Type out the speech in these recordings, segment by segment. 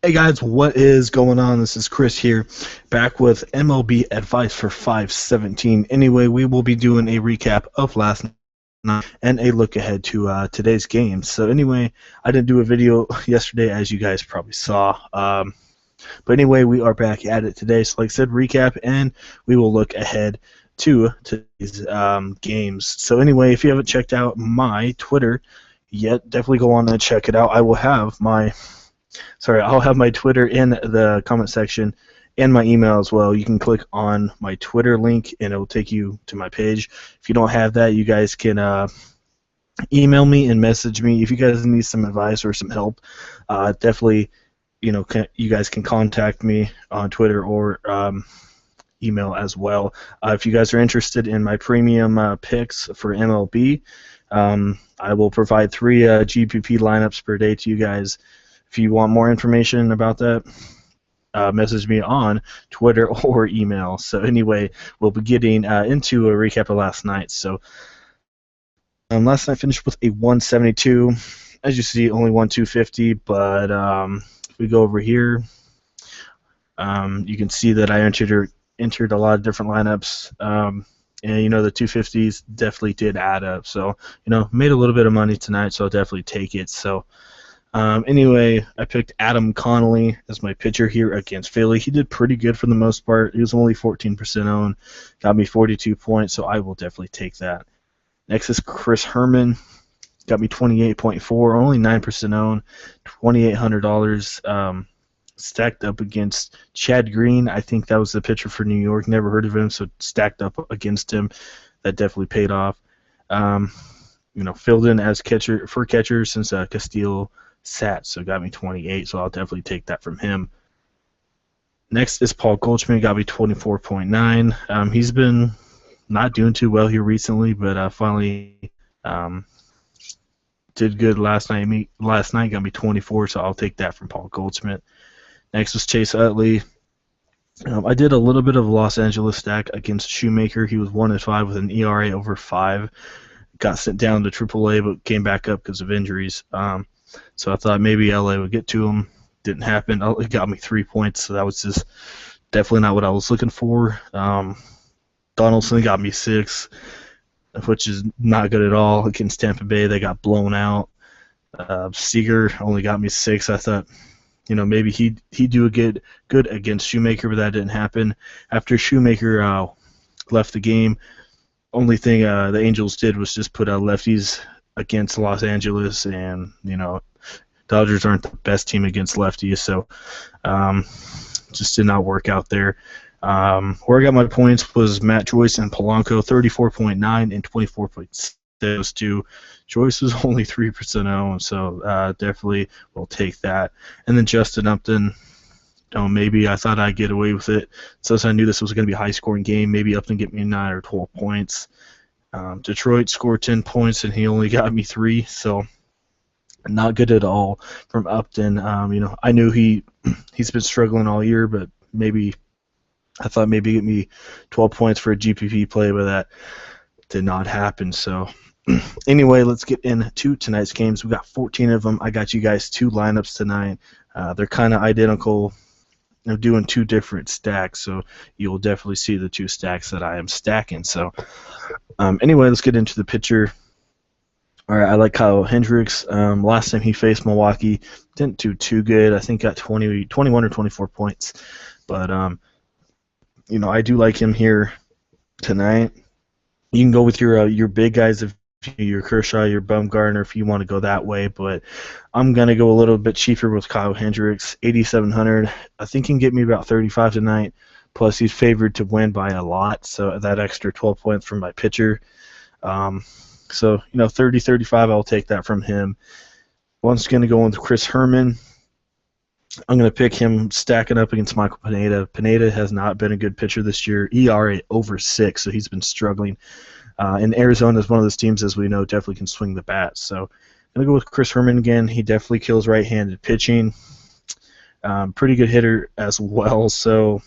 Hey guys, what is going on? This is Chris here, back with MLB Advice for 517. Anyway, we will be doing a recap of last night and a look ahead to today's game. So anyway, I didn't do a video yesterday, as you guys probably saw. But anyway, we are back at it today. So like I said, recap, and we will look ahead to today's games. So anyway, if you haven't checked out my Twitter yet, definitely go on and check it out. I'll have my Twitter in the comment section and my email as well. You can click on my Twitter link and it will take you to my page. If you don't have that, you guys can email me and message me. If you guys need some advice or some help, definitely, you guys can contact me on Twitter or email as well. If you guys are interested in my premium picks for MLB, I will provide 3 GPP lineups per day to you guys. If you want more information about that, message me on Twitter or email. So anyway, we'll be getting into a recap of last night. So last night finished with a 172. As you see, only won 250. But if we go over here, you can see that I entered a lot of different lineups. And the 250s definitely did add up. So made a little bit of money tonight. So I'll definitely take it. So. Anyway, I picked Adam Connolly as my pitcher here against Philly. He did pretty good for the most part. He was only 14% owned, got me 42 points, so I will definitely take that. Next is Chris Herman, got me 28.4, only 9% owned, $2,800. Stacked up against Chad Green. I think that was the pitcher for New York. Never heard of him, so stacked up against him. That definitely paid off. Filled in as catcher since Castillo sat, so got me 28, so I'll definitely take that from him. Next is Paul Goldschmidt, got me 24.9. He's been not doing too well here recently, but finally did good last night. Last night got me 24, so I'll take that from Paul Goldschmidt. Next was Chase Utley. I did a little bit of Los Angeles stack against Shoemaker. He was 1-5 with an ERA over 5. Got sent down to AAA, but came back up because of injuries. So I thought maybe LA would get to him. Didn't happen. It got me 3 points, so that was just definitely not what I was looking for. Donaldson got me 6, which is not good at all against Tampa Bay. They got blown out. Seager only got me 6. I thought, maybe he'd do a good against Shoemaker, but that didn't happen. After Shoemaker left the game, only thing the Angels did was just put lefties against Los Angeles, and Dodgers aren't the best team against lefties, so just did not work out there. Where I got my points was Matt Joyce and Polanco, 34.9 and 24.6. Those two. Joyce was only 3% owned, so definitely will take that. And then Justin Upton. Maybe I thought I'd get away with it. Since I knew this was going to be a high-scoring game, maybe Upton get me 9 or 12 points. Detroit scored 10 points, and he only got me 3, so not good at all from Upton. I knew he's been struggling all year, but I thought maybe get me 12 points for a GPP play, but that did not happen. So anyway, let's get into tonight's games. We got 14 of them. I got you guys 2 lineups tonight. They're kind of identical. I'm doing 2 different stacks, so you'll definitely see the 2 stacks that I am stacking. So anyway, let's get into the pitcher. All right, I like Kyle Hendricks. Last time he faced Milwaukee, didn't do too good. I think got 21 or 24 points. But, I do like him here tonight. You can go with your big guys if your Kershaw, your Bumgarner, if you want to go that way, but I'm going to go a little bit cheaper with Kyle Hendricks, 8,700. I think he can get me about 35 tonight, plus he's favored to win by a lot, so that extra 12 points from my pitcher. So 30, 35, I'll take that from him. Once going to go with Chris Herman. I'm going to pick him stacking up against Michael Pineda. Pineda has not been a good pitcher this year. ERA over 6, so he's been struggling. And Arizona is one of those teams, as we know, definitely can swing the bat. So I'm going to go with Chris Herman again. He definitely kills right-handed pitching. Pretty good hitter as well. So,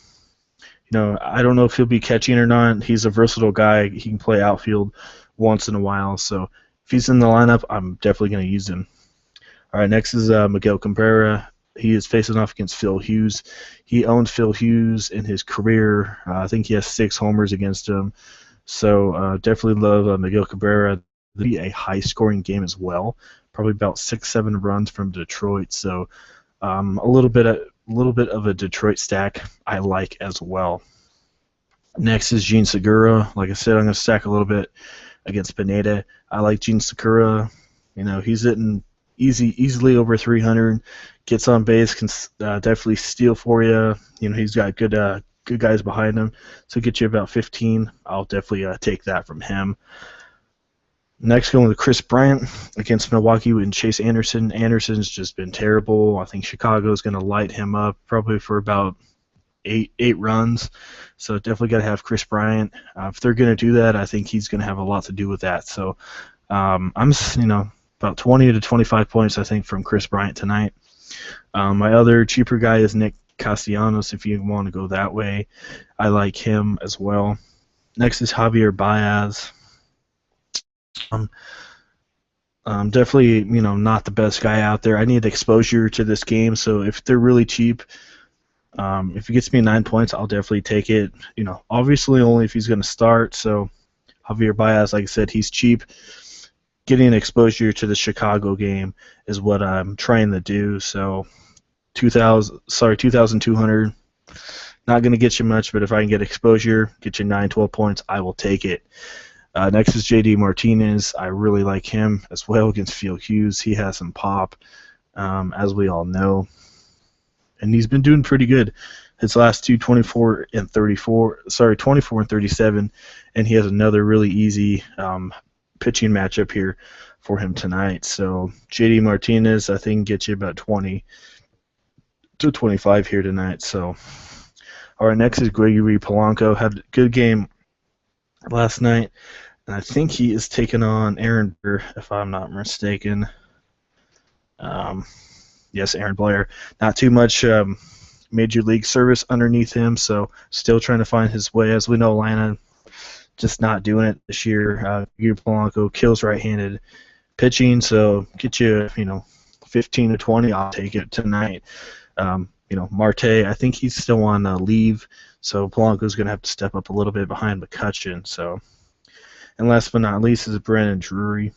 I don't know if he'll be catching or not. He's a versatile guy. He can play outfield once in a while. So if he's in the lineup, I'm definitely going to use him. All right, next is Miguel Cabrera. He is facing off against Phil Hughes. He owned Phil Hughes in his career. I think he has 6 homers against him. So definitely love Miguel Cabrera. It'll be a high-scoring game as well. Probably about 6-7 runs from Detroit. So a little bit of a Detroit stack I like as well. Next is Gene Segura. Like I said, I'm going to stack a little bit against Pineda. I like Gene Segura. He's hitting easily over 300. Gets on base, can definitely steal for you. He's got good guys behind him. So get you about 15. I'll definitely take that from him. Next, going with Chris Bryant against Milwaukee and Chase Anderson. Anderson's just been terrible. I think Chicago's going to light him up probably for about eight runs. So definitely got to have Chris Bryant. If they're going to do that, I think he's going to have a lot to do with that. So I'm about 20 to 25 points, I think, from Chris Bryant tonight. My other cheaper guy is Nick Castellanos, if you want to go that way. I like him as well. Next is Javier Baez. Definitely, not the best guy out there. I need exposure to this game, so if they're really cheap, if he gets me 9 points, I'll definitely take it. Obviously only if he's going to start. So Javier Baez, like I said, he's cheap. Getting exposure to the Chicago game is what I'm trying to do. So 2,200. Not going to get you much, but if I can get exposure, get you 9, 12 points, I will take it. Next is J.D. Martinez. I really like him as well against Phil Hughes. He has some pop, as we all know. And he's been doing pretty good. His last two, 24 and 37, and he has another really easy pitching matchup here for him tonight. So J.D. Martinez, I think, gets you about 20 to 25 here tonight. So, all right, next is Gregory Polanco. Had a good game last night, and I think he is taking on Aaron Blair, if I'm not mistaken. Yes, Aaron Blair. Not too much major league service underneath him, so still trying to find his way. As we know, Atlanta just not doing it this year. Gregory Polanco kills right-handed pitching, so get you, 15 to 20. I'll take it tonight. Marte, I think he's still on leave, so Polanco's going to have to step up a little bit behind McCutchen. So, and last but not least is Brandon Drury.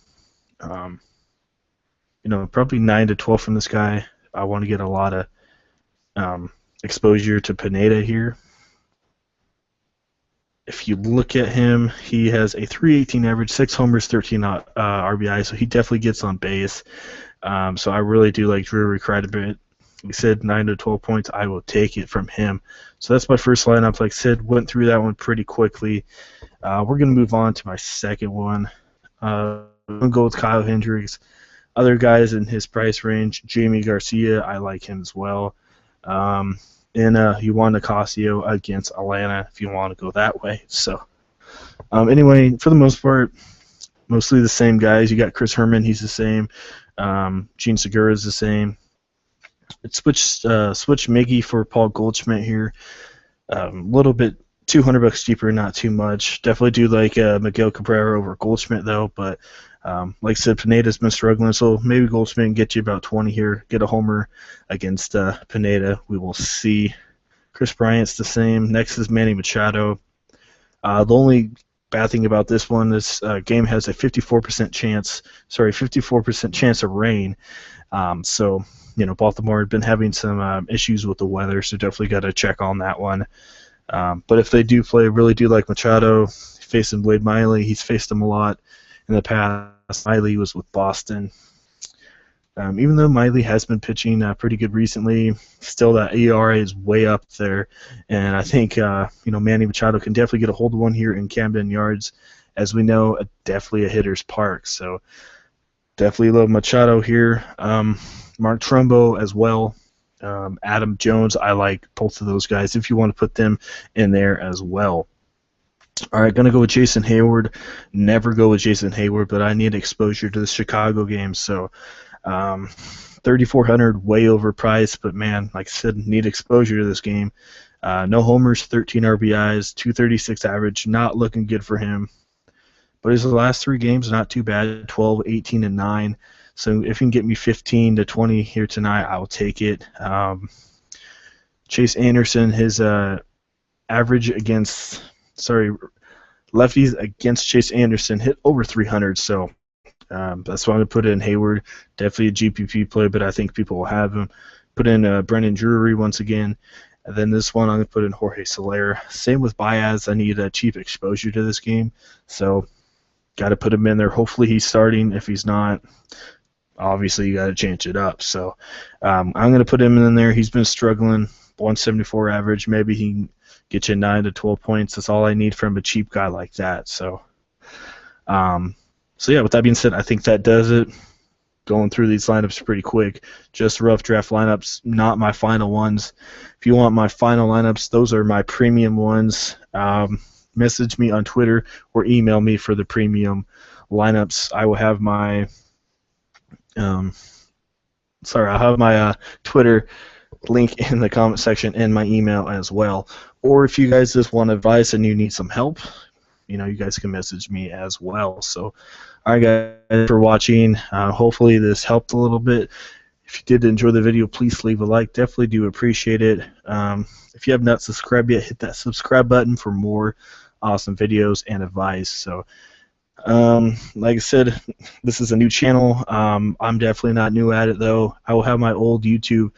Probably 9 to 12 from this guy. I want to get a lot of exposure to Pineda here. If you look at him, he has a .318 average, 6 homers, 13 RBI, so he definitely gets on base. So I really do like Drury quite a bit. Like I said, 9 to 12 points, I will take it from him. So that's my first lineup. Like I said, went through that one pretty quickly. We're going to move on to my second one. I'm going to go with Kyle Hendricks. Other guys in his price range, Jamie Garcia, I like him as well. And Juan Nicasio against Atlanta, if you want to go that way. So, anyway, for the most part, mostly the same guys. You got Chris Herman, he's the same. Gene Segura is the same. Switch Miggy for Paul Goldschmidt here. A little bit $200 cheaper, not too much. Definitely do like Miguel Cabrera over Goldschmidt though, but like I said, Pineda's been struggling, so maybe Goldschmidt can get you about 20 here, get a homer against Pineda. We will see. Chris Bryant's the same. Next is Manny Machado. The only bad thing about this one, this game has a 54% chance of rain. So Baltimore had been having some issues with the weather, so definitely got to check on that one. But if they do play, I really do like Machado. Facing Wade Miley, he's faced him a lot in the past. Miley was with Boston. Even though Miley has been pitching pretty good recently, still that ERA is way up there. And I think Manny Machado can definitely get a hold of one here in Camden Yards. As we know, definitely a hitter's park. So definitely love Machado here. Mark Trumbo as well. Adam Jones, I like both of those guys if you want to put them in there as well. All right, going to go with Jason Hayward. Never go with Jason Hayward, but I need exposure to the Chicago game. So 3,400, way overpriced, but man, like I said, need exposure to this game. No homers, 13 RBIs, 236 average, not looking good for him. But his last 3 games, not too bad, 12, 18, and 9. So if you can get me 15 to 20 here tonight, I'll take it. Chase Anderson, his average against, lefties against Chase Anderson hit over 300, so that's why I'm going to put in Hayward. Definitely a GPP play, but I think people will have him. Put in Brendan Drury once again. And then this one, I'm going to put in Jorge Soler. Same with Baez. I need a cheap exposure to this game, so got to put him in there. Hopefully he's starting. If he's not, obviously you got to change it up. So I'm going to put him in there. He's been struggling. 174 average. Maybe he can get you 9 to 12 points. That's all I need from a cheap guy like that. So, yeah, with that being said, I think that does it. Going through these lineups pretty quick. Just rough draft lineups, not my final ones. If you want my final lineups, those are my premium ones. Message me on Twitter or email me for the premium lineups. I will have my I'll have my Twitter link in the comment section and my email as well. Or if you guys just want advice and you need some help, you guys can message me as well. So, all right, guys, for watching. Hopefully this helped a little bit. If you did enjoy the video, please leave a like. Definitely do appreciate it. If you have not subscribed yet, hit that subscribe button for more awesome videos and advice. So, like I said, this is a new channel. I'm definitely not new at it, though. I will have my old YouTube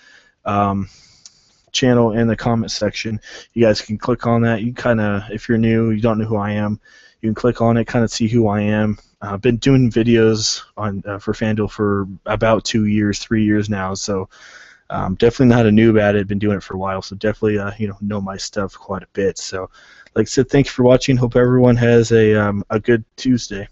channel in the comment section. You guys can click on that. You kind of, if you're new, you don't know who I am, you can click on it, kind of see who I am. I've been doing videos on for Fanduel for about 2 years, 3 years now, so definitely not a noob at it. Been doing it for a while, so definitely know my stuff quite a bit. So, like I said, thank you for watching. Hope everyone has a good Tuesday.